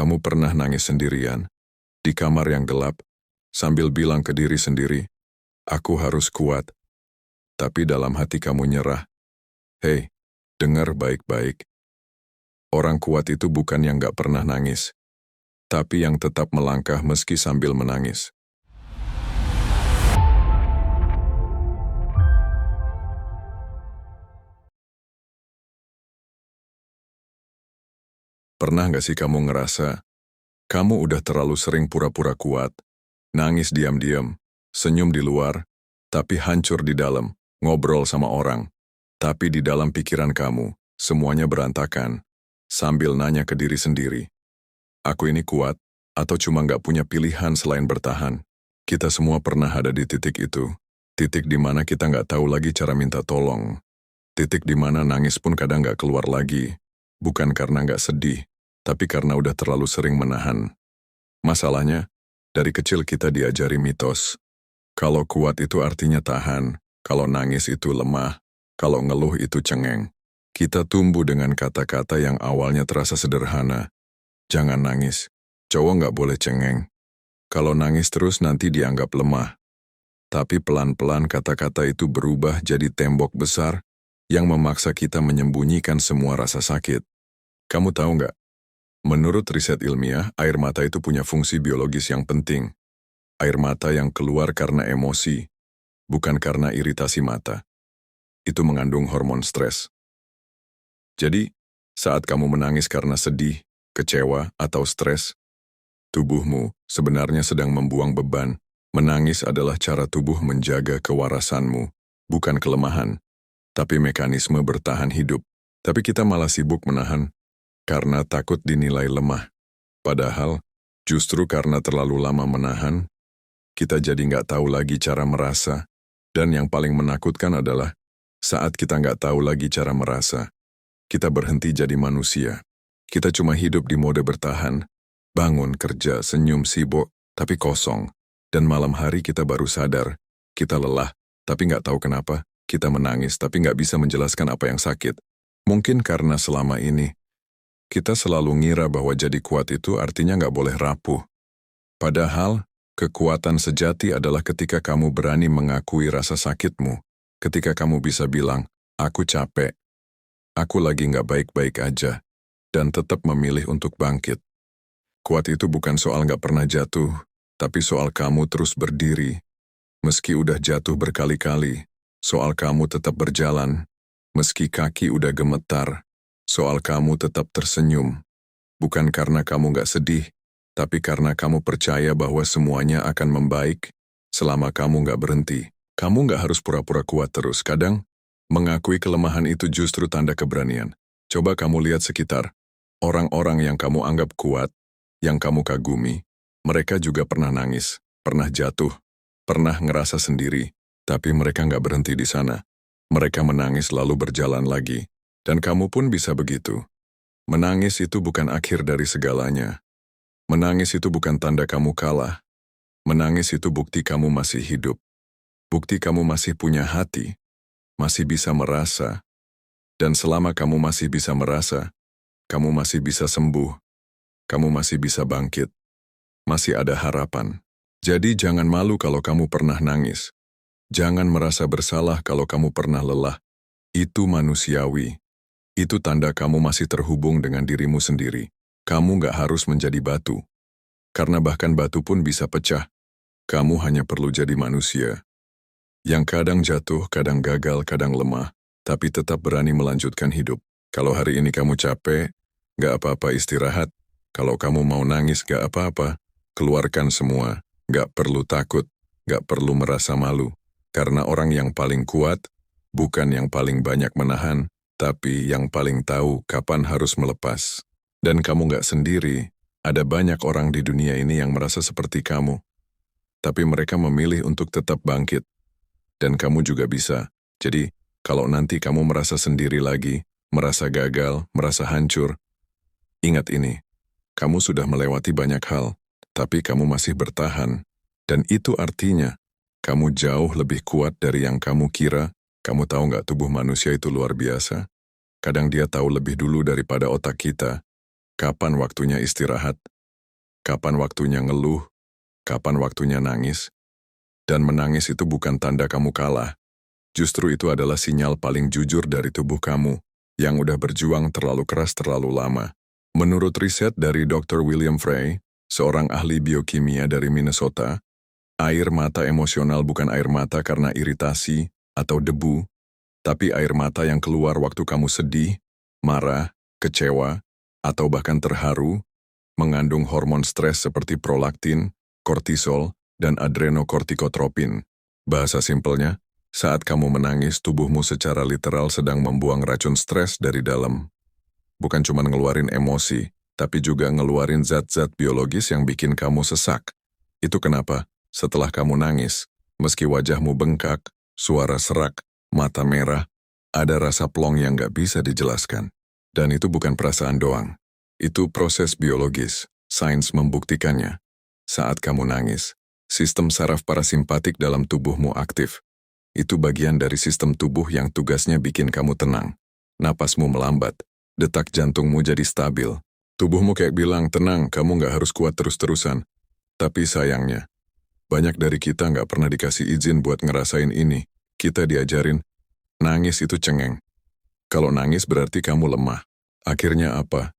Kamu pernah nangis sendirian, di kamar yang gelap, sambil bilang ke diri sendiri, aku harus kuat, tapi dalam hati kamu nyerah. Hei, dengar baik-baik. Orang kuat itu bukan yang gak pernah nangis, tapi yang tetap melangkah meski sambil menangis. Pernah gak sih kamu ngerasa, kamu udah terlalu sering pura-pura kuat, nangis diam-diam, senyum di luar, tapi hancur di dalam, ngobrol sama orang, tapi di dalam pikiran kamu, semuanya berantakan, sambil nanya ke diri sendiri, aku ini kuat, atau cuma gak punya pilihan selain bertahan? Kita semua pernah ada di titik itu, titik di mana kita gak tahu lagi cara minta tolong, titik di mana nangis pun kadang gak keluar lagi, bukan karena gak sedih, tapi karena udah terlalu sering menahan. Masalahnya, dari kecil kita diajari mitos. Kalau kuat itu artinya tahan, kalau nangis itu lemah, kalau ngeluh itu cengeng. Kita tumbuh dengan kata-kata yang awalnya terasa sederhana. Jangan nangis, cowok nggak boleh cengeng. Kalau nangis terus nanti dianggap lemah. Tapi pelan-pelan kata-kata itu berubah jadi tembok besar yang memaksa kita menyembunyikan semua rasa sakit. Kamu tahu nggak? Menurut riset ilmiah, air mata itu punya fungsi biologis yang penting. Air mata yang keluar karena emosi, bukan karena iritasi mata. Itu mengandung hormon stres. Jadi, saat kamu menangis karena sedih, kecewa, atau stres, tubuhmu sebenarnya sedang membuang beban. Menangis adalah cara tubuh menjaga kewarasanmu, bukan kelemahan, tapi mekanisme bertahan hidup. Tapi kita malah sibuk menahan, karena takut dinilai lemah. Padahal, justru karena terlalu lama menahan, kita jadi nggak tahu lagi cara merasa. Dan yang paling menakutkan adalah, saat kita nggak tahu lagi cara merasa, kita berhenti jadi manusia. Kita cuma hidup di mode bertahan, bangun, kerja, senyum, sibuk, tapi kosong. Dan malam hari kita baru sadar, kita lelah, tapi nggak tahu kenapa, kita menangis, tapi nggak bisa menjelaskan apa yang sakit. Mungkin karena selama ini, kita selalu ngira bahwa jadi kuat itu artinya nggak boleh rapuh. Padahal, kekuatan sejati adalah ketika kamu berani mengakui rasa sakitmu, ketika kamu bisa bilang, aku capek, aku lagi nggak baik-baik aja, dan tetap memilih untuk bangkit. Kuat itu bukan soal nggak pernah jatuh, tapi soal kamu terus berdiri. Meski udah jatuh berkali-kali, soal kamu tetap berjalan, meski kaki udah gemetar, soal kamu tetap tersenyum, bukan karena kamu gak sedih, tapi karena kamu percaya bahwa semuanya akan membaik selama kamu gak berhenti. Kamu gak harus pura-pura kuat terus. Kadang, mengakui kelemahan itu justru tanda keberanian. Coba kamu lihat sekitar. Orang-orang yang kamu anggap kuat, yang kamu kagumi, mereka juga pernah nangis, pernah jatuh, pernah ngerasa sendiri, tapi mereka gak berhenti di sana. Mereka menangis lalu berjalan lagi. Dan kamu pun bisa begitu. Menangis itu bukan akhir dari segalanya. Menangis itu bukan tanda kamu kalah. Menangis itu bukti kamu masih hidup. Bukti kamu masih punya hati, masih bisa merasa. Dan selama kamu masih bisa merasa, kamu masih bisa sembuh. Kamu masih bisa bangkit. Masih ada harapan. Jadi jangan malu kalau kamu pernah nangis. Jangan merasa bersalah kalau kamu pernah lelah. Itu manusiawi. Itu tanda kamu masih terhubung dengan dirimu sendiri. Kamu gak harus menjadi batu. Karena bahkan batu pun bisa pecah. Kamu hanya perlu jadi manusia. Yang kadang jatuh, kadang gagal, kadang lemah, tapi tetap berani melanjutkan hidup. Kalau hari ini kamu capek, gak apa-apa istirahat. Kalau kamu mau nangis, gak apa-apa. Keluarkan semua. Gak perlu takut, gak perlu merasa malu. Karena orang yang paling kuat, bukan yang paling banyak menahan, tapi yang paling tahu kapan harus melepas. Dan kamu gak sendiri, ada banyak orang di dunia ini yang merasa seperti kamu. Tapi mereka memilih untuk tetap bangkit. Dan kamu juga bisa. Jadi, kalau nanti kamu merasa sendiri lagi, merasa gagal, merasa hancur, ingat ini, kamu sudah melewati banyak hal, tapi kamu masih bertahan. Dan itu artinya, kamu jauh lebih kuat dari yang kamu kira. Kamu tahu nggak tubuh manusia itu luar biasa? Kadang dia tahu lebih dulu daripada otak kita. Kapan waktunya istirahat? Kapan waktunya ngeluh? Kapan waktunya nangis? Dan menangis itu bukan tanda kamu kalah. Justru itu adalah sinyal paling jujur dari tubuh kamu yang udah berjuang terlalu keras terlalu lama. Menurut riset dari Dr. William Frey, seorang ahli biokimia dari Minnesota, air mata emosional bukan air mata karena iritasi atau debu, tapi air mata yang keluar waktu kamu sedih, marah, kecewa, atau bahkan terharu, mengandung hormon stres seperti prolaktin, kortisol, dan adrenokortikotropin. Bahasa simpelnya, saat kamu menangis, tubuhmu secara literal sedang membuang racun stres dari dalam. Bukan cuma ngeluarin emosi, tapi juga ngeluarin zat-zat biologis yang bikin kamu sesak. Itu kenapa, setelah kamu nangis, meski wajahmu bengkak, suara serak, mata merah, ada rasa plong yang gak bisa dijelaskan. Dan itu bukan perasaan doang. Itu proses biologis, sains membuktikannya. Saat kamu nangis, sistem saraf parasimpatik dalam tubuhmu aktif. Itu bagian dari sistem tubuh yang tugasnya bikin kamu tenang. Napasmu melambat, detak jantungmu jadi stabil. Tubuhmu kayak bilang, tenang, kamu gak harus kuat terus-terusan. Tapi sayangnya, banyak dari kita gak pernah dikasih izin buat ngerasain ini. Kita diajarin, nangis itu cengeng. Kalau nangis berarti kamu lemah. Akhirnya apa?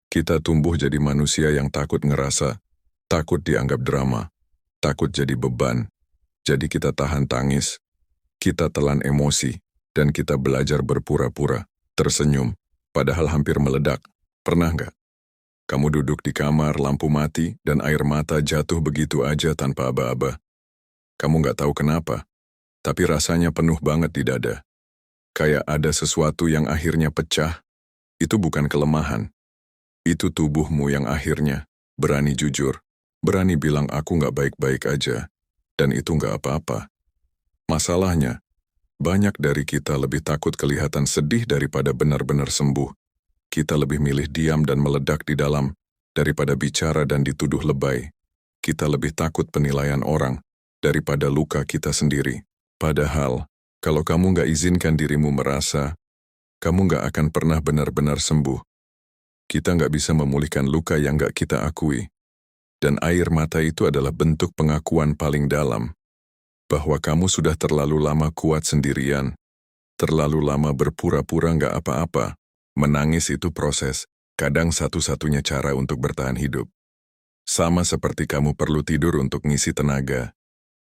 Kita tumbuh jadi manusia yang takut ngerasa, takut dianggap drama, takut jadi beban. Jadi kita tahan tangis, kita telan emosi, dan kita belajar berpura-pura, tersenyum, padahal hampir meledak. Pernah nggak? Kamu duduk di kamar, lampu mati, dan air mata jatuh begitu aja tanpa aba-aba. Kamu nggak tahu kenapa, tapi rasanya penuh banget di dada. Kayak ada sesuatu yang akhirnya pecah. Itu bukan kelemahan. Itu tubuhmu yang akhirnya berani jujur, berani bilang aku nggak baik-baik aja, dan itu nggak apa-apa. Masalahnya, banyak dari kita lebih takut kelihatan sedih daripada benar-benar sembuh. Kita lebih milih diam dan meledak di dalam, daripada bicara dan dituduh lebay. Kita lebih takut penilaian orang, daripada luka kita sendiri. Padahal, kalau kamu nggak izinkan dirimu merasa, kamu nggak akan pernah benar-benar sembuh. Kita nggak bisa memulihkan luka yang nggak kita akui. Dan air mata itu adalah bentuk pengakuan paling dalam. Bahwa kamu sudah terlalu lama kuat sendirian. Terlalu lama berpura-pura nggak apa-apa. Menangis itu proses, kadang satu-satunya cara untuk bertahan hidup. Sama seperti kamu perlu tidur untuk ngisi tenaga.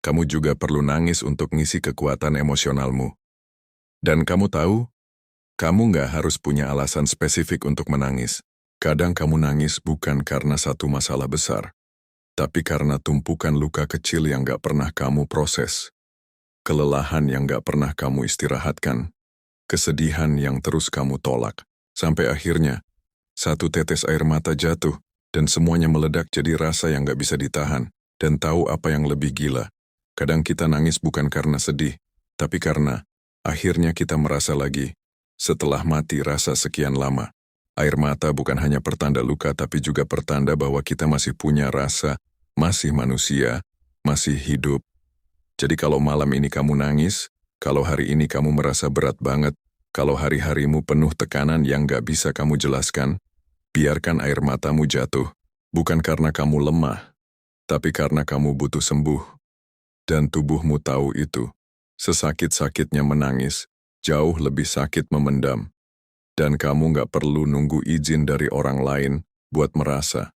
Kamu juga perlu nangis untuk ngisi kekuatan emosionalmu. Dan kamu tahu, kamu nggak harus punya alasan spesifik untuk menangis. Kadang kamu nangis bukan karena satu masalah besar, tapi karena tumpukan luka kecil yang nggak pernah kamu proses, kelelahan yang nggak pernah kamu istirahatkan, kesedihan yang terus kamu tolak, sampai akhirnya, satu tetes air mata jatuh, dan semuanya meledak jadi rasa yang nggak bisa ditahan, dan tahu apa yang lebih gila. Kadang kita nangis bukan karena sedih, tapi karena akhirnya kita merasa lagi, setelah mati rasa sekian lama. Air mata bukan hanya pertanda luka tapi juga pertanda bahwa kita masih punya rasa, masih manusia, masih hidup. Jadi kalau malam ini kamu nangis, kalau hari ini kamu merasa berat banget, kalau hari-harimu penuh tekanan yang gak bisa kamu jelaskan, biarkan air matamu jatuh. Bukan karena kamu lemah, tapi karena kamu butuh sembuh. Dan tubuhmu tahu itu. Sesakit-sakitnya menangis, jauh lebih sakit memendam. Dan kamu nggak perlu nunggu izin dari orang lain buat merasa.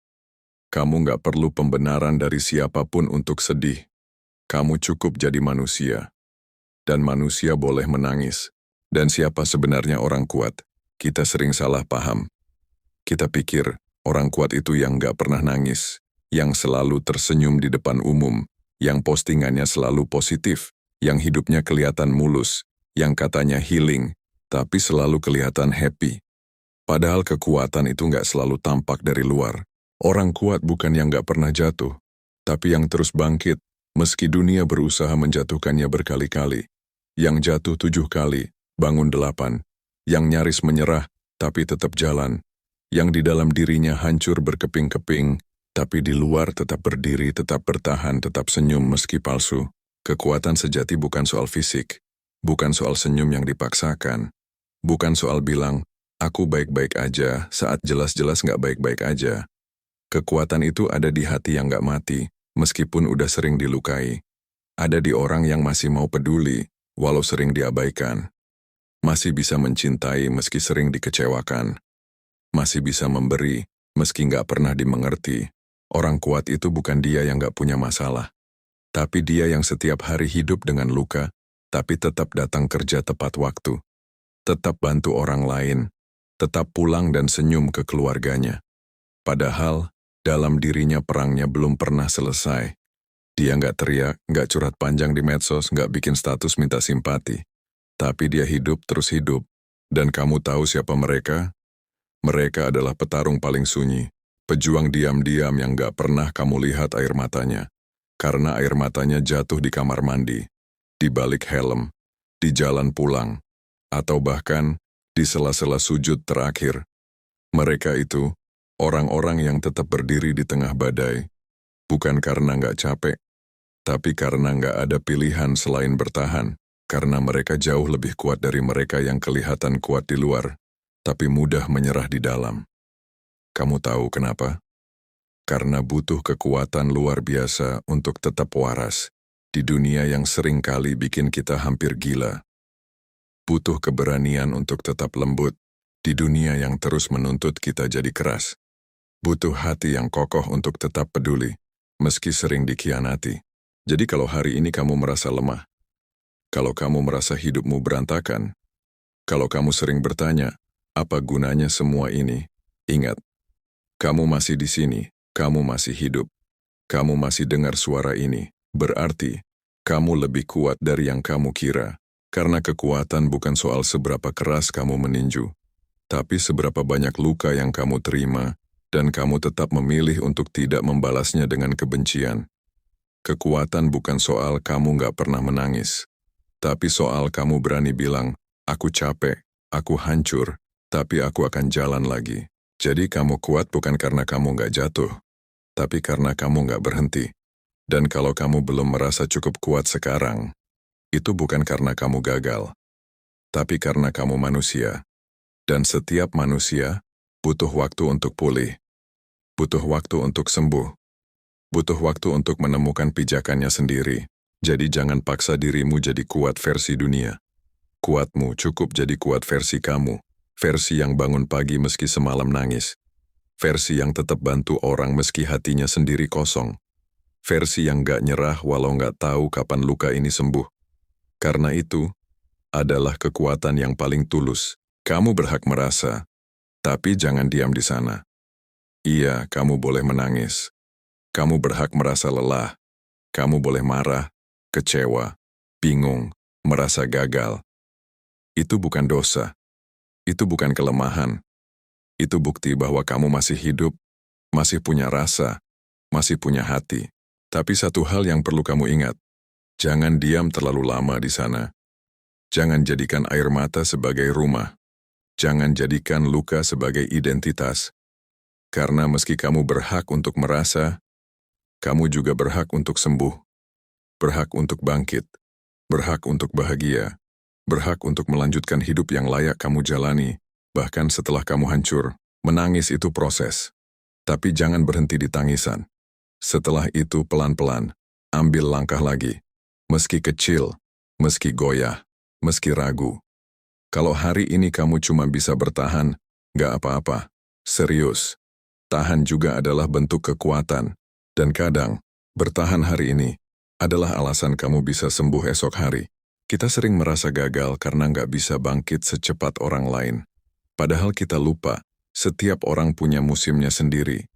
Kamu nggak perlu pembenaran dari siapapun untuk sedih. Kamu cukup jadi manusia. Dan manusia boleh menangis. Dan siapa sebenarnya orang kuat? Kita sering salah paham. Kita pikir orang kuat itu yang nggak pernah nangis, yang selalu tersenyum di depan umum, yang postingannya selalu positif, yang hidupnya kelihatan mulus, yang katanya healing, tapi selalu kelihatan happy. Padahal kekuatan itu nggak selalu tampak dari luar. Orang kuat bukan yang nggak pernah jatuh, tapi yang terus bangkit, meski dunia berusaha menjatuhkannya berkali-kali. Yang jatuh 7 kali, bangun 8. Yang nyaris menyerah, tapi tetap jalan. Yang di dalam dirinya hancur berkeping-keping, tapi di luar tetap berdiri, tetap bertahan, tetap senyum meski palsu. Kekuatan sejati bukan soal fisik, bukan soal senyum yang dipaksakan, bukan soal bilang, Aku baik-baik aja saat jelas-jelas nggak baik-baik aja. Kekuatan itu ada di hati yang nggak mati, meskipun udah sering dilukai. Ada di orang yang masih mau peduli, walau sering diabaikan. Masih bisa mencintai meski sering dikecewakan. Masih bisa memberi, meski nggak pernah dimengerti. Orang kuat itu bukan dia yang nggak punya masalah. Tapi dia yang setiap hari hidup dengan luka, tapi tetap datang kerja tepat waktu. Tetap bantu orang lain. Tetap pulang dan senyum ke keluarganya. Padahal, dalam dirinya perangnya belum pernah selesai. Dia nggak teriak, nggak curhat panjang di medsos, nggak bikin status minta simpati. Tapi dia hidup terus hidup. Dan kamu tahu siapa mereka? Mereka adalah petarung paling sunyi. Pejuang diam-diam yang nggak pernah kamu lihat air matanya. Karena air matanya jatuh di kamar mandi, di balik helm, di jalan pulang, atau bahkan di sela-sela sujud terakhir. Mereka itu orang-orang yang tetap berdiri di tengah badai, bukan karena nggak capek, tapi karena nggak ada pilihan selain bertahan, karena mereka jauh lebih kuat dari mereka yang kelihatan kuat di luar, tapi mudah menyerah di dalam. Kamu tahu kenapa? Karena butuh kekuatan luar biasa untuk tetap waras di dunia yang sering kali bikin kita hampir gila. Butuh keberanian untuk tetap lembut di dunia yang terus menuntut kita jadi keras. Butuh hati yang kokoh untuk tetap peduli, meski sering dikhianati. Jadi kalau hari ini kamu merasa lemah, kalau kamu merasa hidupmu berantakan, kalau kamu sering bertanya, apa gunanya semua ini? Ingat, kamu masih di sini, kamu masih hidup, kamu masih dengar suara ini. Berarti, kamu lebih kuat dari yang kamu kira. Karena kekuatan bukan soal seberapa keras kamu meninju, tapi seberapa banyak luka yang kamu terima, dan kamu tetap memilih untuk tidak membalasnya dengan kebencian. Kekuatan bukan soal kamu nggak pernah menangis, tapi soal kamu berani bilang, aku capek, aku hancur, tapi aku akan jalan lagi. Jadi kamu kuat bukan karena kamu nggak jatuh, tapi karena kamu nggak berhenti. Dan kalau kamu belum merasa cukup kuat sekarang, itu bukan karena kamu gagal, tapi karena kamu manusia. Dan setiap manusia butuh waktu untuk pulih, butuh waktu untuk sembuh, butuh waktu untuk menemukan pijakannya sendiri. Jadi jangan paksa dirimu jadi kuat versi dunia. Kuatmu cukup jadi kuat versi kamu, versi yang bangun pagi meski semalam nangis, versi yang tetap bantu orang meski hatinya sendiri kosong, versi yang gak nyerah walau gak tahu kapan luka ini sembuh. Karena itu, adalah kekuatan yang paling tulus. Kamu berhak merasa, tapi jangan diam di sana. Iya, kamu boleh menangis. Kamu berhak merasa lelah. Kamu boleh marah, kecewa, bingung, merasa gagal. Itu bukan dosa. Itu bukan kelemahan. Itu bukti bahwa kamu masih hidup, masih punya rasa, masih punya hati. Tapi satu hal yang perlu kamu ingat, jangan diam terlalu lama di sana. Jangan jadikan air mata sebagai rumah. Jangan jadikan luka sebagai identitas. Karena meski kamu berhak untuk merasa, kamu juga berhak untuk sembuh. Berhak untuk bangkit. Berhak untuk bahagia. Berhak untuk melanjutkan hidup yang layak kamu jalani. Bahkan setelah kamu hancur, menangis itu proses. Tapi jangan berhenti di tangisan. Setelah itu pelan-pelan, ambil langkah lagi. Meski kecil, meski goyah, meski ragu. Kalau hari ini kamu cuma bisa bertahan, gak apa-apa. Serius. Tahan juga adalah bentuk kekuatan. Dan kadang, bertahan hari ini adalah alasan kamu bisa sembuh esok hari. Kita sering merasa gagal karena gak bisa bangkit secepat orang lain. Padahal kita lupa, setiap orang punya musimnya sendiri.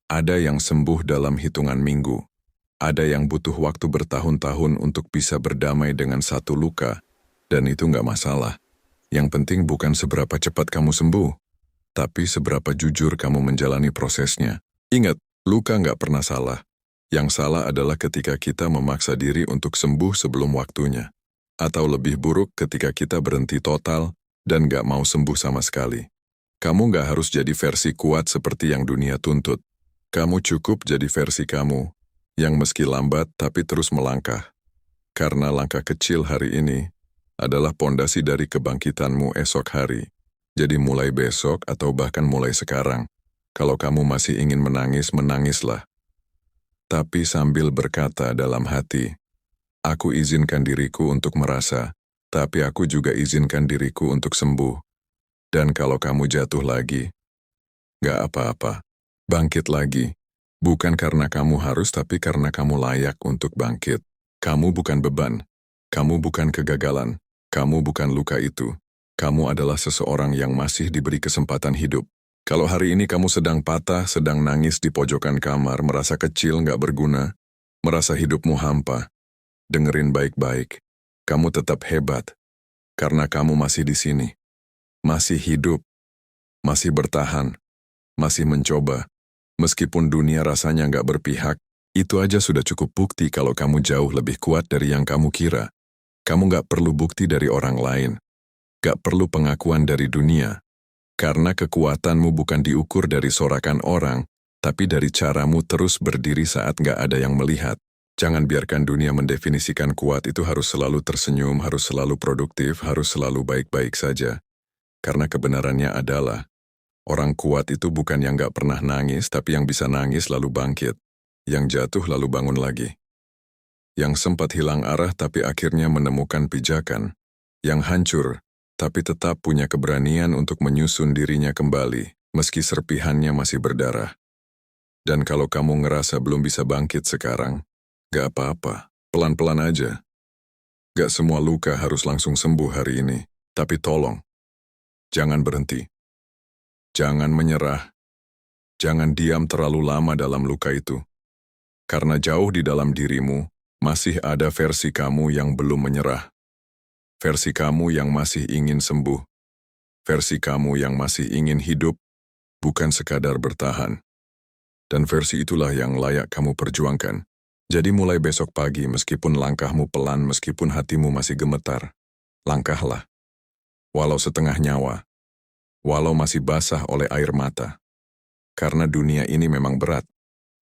Ada yang sembuh dalam hitungan minggu. Ada yang butuh waktu bertahun-tahun untuk bisa berdamai dengan satu luka. Dan itu nggak masalah. Yang penting bukan seberapa cepat kamu sembuh, tapi seberapa jujur kamu menjalani prosesnya. Ingat, luka nggak pernah salah. Yang salah adalah ketika kita memaksa diri untuk sembuh sebelum waktunya. Atau lebih buruk ketika kita berhenti total dan nggak mau sembuh sama sekali. Kamu nggak harus jadi versi kuat seperti yang dunia tuntut. Kamu cukup jadi versi kamu, yang meski lambat tapi terus melangkah. Karena langkah kecil hari ini adalah pondasi dari kebangkitanmu esok hari. Jadi mulai besok atau bahkan mulai sekarang, kalau kamu masih ingin menangis, menangislah. Tapi sambil berkata dalam hati, aku izinkan diriku untuk merasa, tapi aku juga izinkan diriku untuk sembuh. Dan kalau kamu jatuh lagi, gak apa-apa, bangkit lagi. Bukan karena kamu harus, tapi karena kamu layak untuk bangkit. Kamu bukan beban, kamu bukan kegagalan, kamu bukan luka itu. Kamu adalah seseorang yang masih diberi kesempatan hidup. Kalau hari ini kamu sedang patah, sedang nangis di pojokan kamar, merasa kecil, gak berguna, merasa hidupmu hampa, dengerin baik-baik. Kamu tetap hebat, karena kamu masih di sini. Masih hidup, masih bertahan, masih mencoba. Meskipun dunia rasanya gak berpihak, itu aja sudah cukup bukti kalau kamu jauh lebih kuat dari yang kamu kira. Kamu gak perlu bukti dari orang lain. Gak perlu pengakuan dari dunia, karena kekuatanmu bukan diukur dari sorakan orang, tapi dari caramu terus berdiri saat gak ada yang melihat. Jangan biarkan dunia mendefinisikan kuat itu harus selalu tersenyum, harus selalu produktif, harus selalu baik-baik saja. Karena kebenarannya adalah, orang kuat itu bukan yang gak pernah nangis, tapi yang bisa nangis lalu bangkit, yang jatuh lalu bangun lagi. Yang sempat hilang arah tapi akhirnya menemukan pijakan, yang hancur, tapi tetap punya keberanian untuk menyusun dirinya kembali, meski serpihannya masih berdarah. Dan kalau kamu ngerasa belum bisa bangkit sekarang, gak apa-apa, pelan-pelan aja. Gak semua luka harus langsung sembuh hari ini, tapi tolong, jangan berhenti. Jangan menyerah, jangan diam terlalu lama dalam luka itu. Karena jauh di dalam dirimu, masih ada versi kamu yang belum menyerah. Versi kamu yang masih ingin sembuh, versi kamu yang masih ingin hidup, bukan sekadar bertahan. Dan versi itulah yang layak kamu perjuangkan. Jadi mulai besok pagi, meskipun langkahmu pelan, meskipun hatimu masih gemetar, langkahlah. Walau setengah nyawa, walau masih basah oleh air mata. Karena dunia ini memang berat,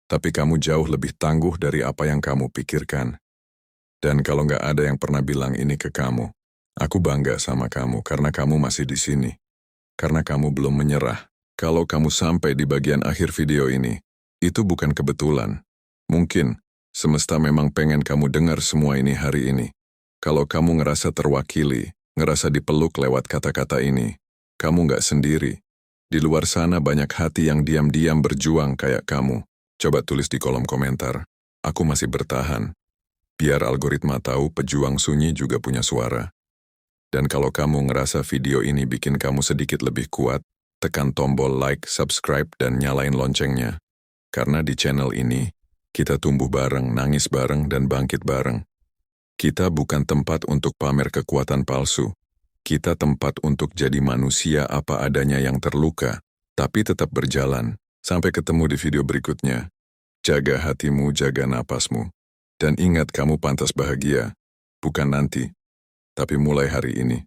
tapi kamu jauh lebih tangguh dari apa yang kamu pikirkan. Dan kalau nggak ada yang pernah bilang ini ke kamu, aku bangga sama kamu karena kamu masih di sini. Karena kamu belum menyerah. Kalau kamu sampai di bagian akhir video ini, itu bukan kebetulan. Mungkin, semesta memang pengen kamu dengar semua ini hari ini. Kalau kamu ngerasa terwakili, ngerasa dipeluk lewat kata-kata ini, kamu nggak sendiri. Di luar sana banyak hati yang diam-diam berjuang kayak kamu. Coba tulis di kolom komentar, aku masih bertahan. Biar algoritma tahu pejuang sunyi juga punya suara. Dan kalau kamu ngerasa video ini bikin kamu sedikit lebih kuat, tekan tombol like, subscribe, dan nyalain loncengnya. Karena di channel ini, kita tumbuh bareng, nangis bareng, dan bangkit bareng. Kita bukan tempat untuk pamer kekuatan palsu. Kita tempat untuk jadi manusia apa adanya yang terluka, tapi tetap berjalan. Sampai ketemu di video berikutnya. Jaga hatimu, jaga napasmu. Dan ingat kamu pantas bahagia, bukan nanti, tapi mulai hari ini.